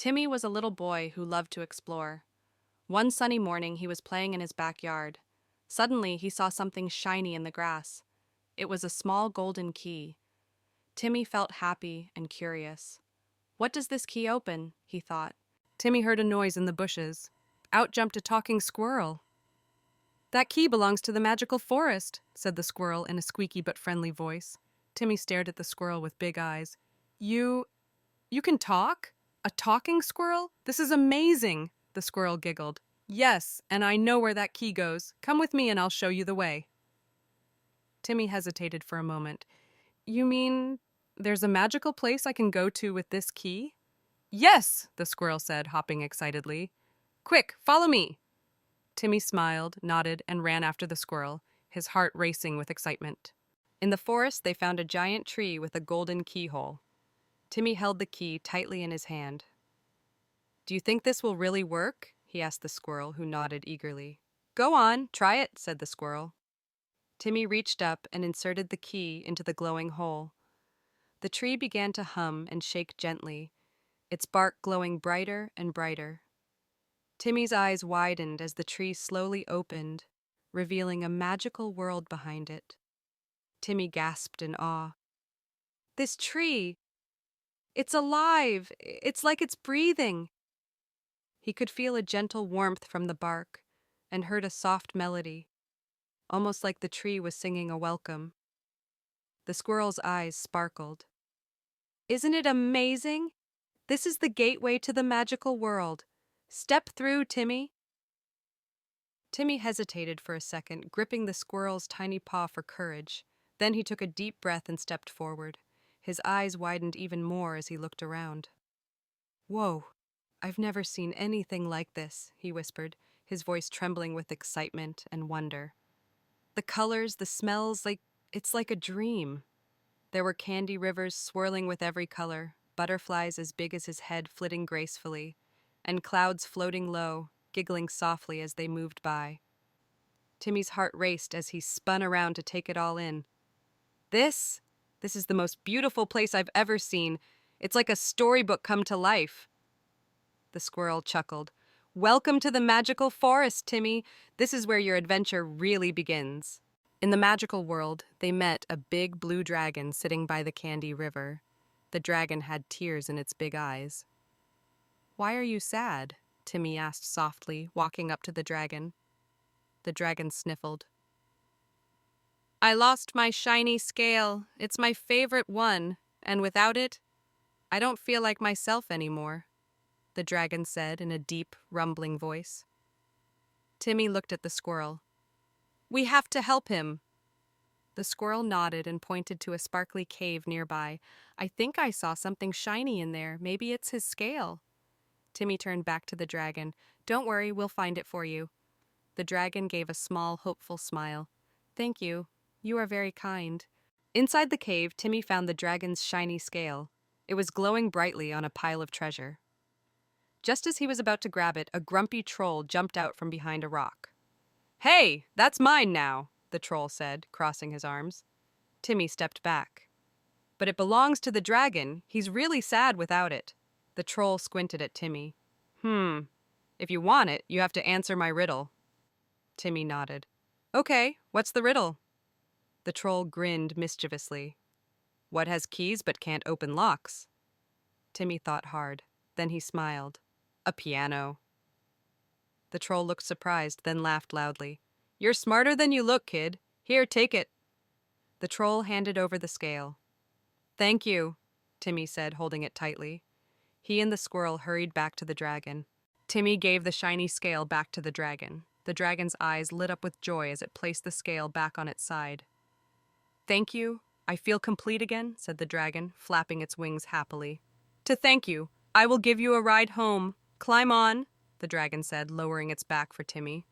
Timmy was a little boy who loved to explore. One sunny morning, he was playing in his backyard. Suddenly, he saw something shiny in the grass. It was a small golden key. Timmy felt happy and curious. What does this key open? He thought. Timmy heard a noise in the bushes. Out jumped a talking squirrel. That key belongs to the magical forest, said the squirrel in a squeaky but friendly voice. Timmy stared at the squirrel with big eyes. You can talk? A talking squirrel? This is amazing, the squirrel giggled. Yes, and I know where that key goes. Come with me and I'll show you the way. Timmy hesitated for a moment. You mean there's a magical place I can go to with this key? Yes, the squirrel said, hopping excitedly. Quick, follow me. Timmy smiled, nodded, and ran after the squirrel, his heart racing with excitement. In the forest, they found a giant tree with a golden keyhole. Timmy held the key tightly in his hand. Do you think this will really work? He asked the squirrel, who nodded eagerly. Go on, try it, said the squirrel. Timmy reached up and inserted the key into the glowing hole. The tree began to hum and shake gently, its bark glowing brighter and brighter. Timmy's eyes widened as the tree slowly opened, revealing a magical world behind it. Timmy gasped in awe. This tree! It's alive! It's like it's breathing! He could feel a gentle warmth from the bark and heard a soft melody, almost like the tree was singing a welcome. The squirrel's eyes sparkled. Isn't it amazing? This is the gateway to the magical world. Step through, Timmy. Timmy hesitated for a second, gripping the squirrel's tiny paw for courage. Then he took a deep breath and stepped forward. His eyes widened even more as he looked around. Whoa, I've never seen anything like this, he whispered, his voice trembling with excitement and wonder. The colors, the smells, it's like a dream. There were candy rivers swirling with every color, butterflies as big as his head flitting gracefully, and clouds floating low, giggling softly as they moved by. Timmy's heart raced as he spun around to take it all in. This is the most beautiful place I've ever seen. It's like a storybook come to life. The squirrel chuckled. Welcome to the magical forest, Timmy. This is where your adventure really begins. In the magical world, they met a big blue dragon sitting by the candy river. The dragon had tears in its big eyes. Why are you sad? Timmy asked softly, walking up to the dragon. The dragon sniffled. I lost my shiny scale. It's my favorite one, and without it, I don't feel like myself anymore, the dragon said in a deep, rumbling voice. Timmy looked at the squirrel. We have to help him. The squirrel nodded and pointed to a sparkly cave nearby. I think I saw something shiny in there. Maybe it's his scale. Timmy turned back to the dragon. Don't worry, we'll find it for you. The dragon gave a small, hopeful smile. Thank you. You are very kind. Inside the cave, Timmy found the dragon's shiny scale. It was glowing brightly on a pile of treasure. Just as he was about to grab it, a grumpy troll jumped out from behind a rock. Hey, that's mine now, the troll said, crossing his arms. Timmy stepped back. But it belongs to the dragon. He's really sad without it. The troll squinted at Timmy. If you want it, you have to answer my riddle. Timmy nodded. Okay, what's the riddle? The troll grinned mischievously. What has keys but can't open locks? Timmy thought hard. Then he smiled. A piano. The troll looked surprised, then laughed loudly. You're smarter than you look, kid. Here, take it. The troll handed over the scale. Thank you, Timmy said, holding it tightly. He and the squirrel hurried back to the dragon. Timmy gave the shiny scale back to the dragon. The dragon's eyes lit up with joy as it placed the scale back on its side. Thank you. I feel complete again, said the dragon, flapping its wings happily. To thank you, I will give you a ride home. Climb on, the dragon said, lowering its back for Timmy.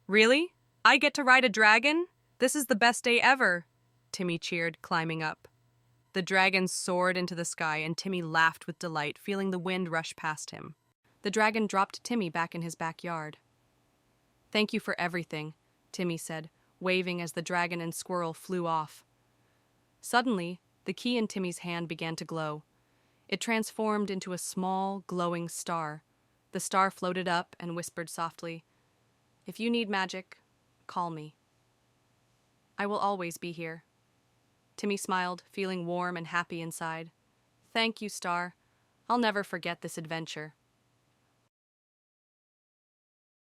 Really? I get to ride a dragon? This is the best day ever, Timmy cheered, climbing up. The dragon soared into the sky and Timmy laughed with delight, feeling the wind rush past him. The dragon dropped Timmy back in his backyard. Thank you for everything, Timmy said, waving as the dragon and squirrel flew off. Suddenly, the key in Timmy's hand began to glow. It transformed into a small, glowing star. The star floated up and whispered softly, "If you need magic, call me. I will always be here." Timmy smiled, feeling warm and happy inside. "Thank you, star. I'll never forget this adventure."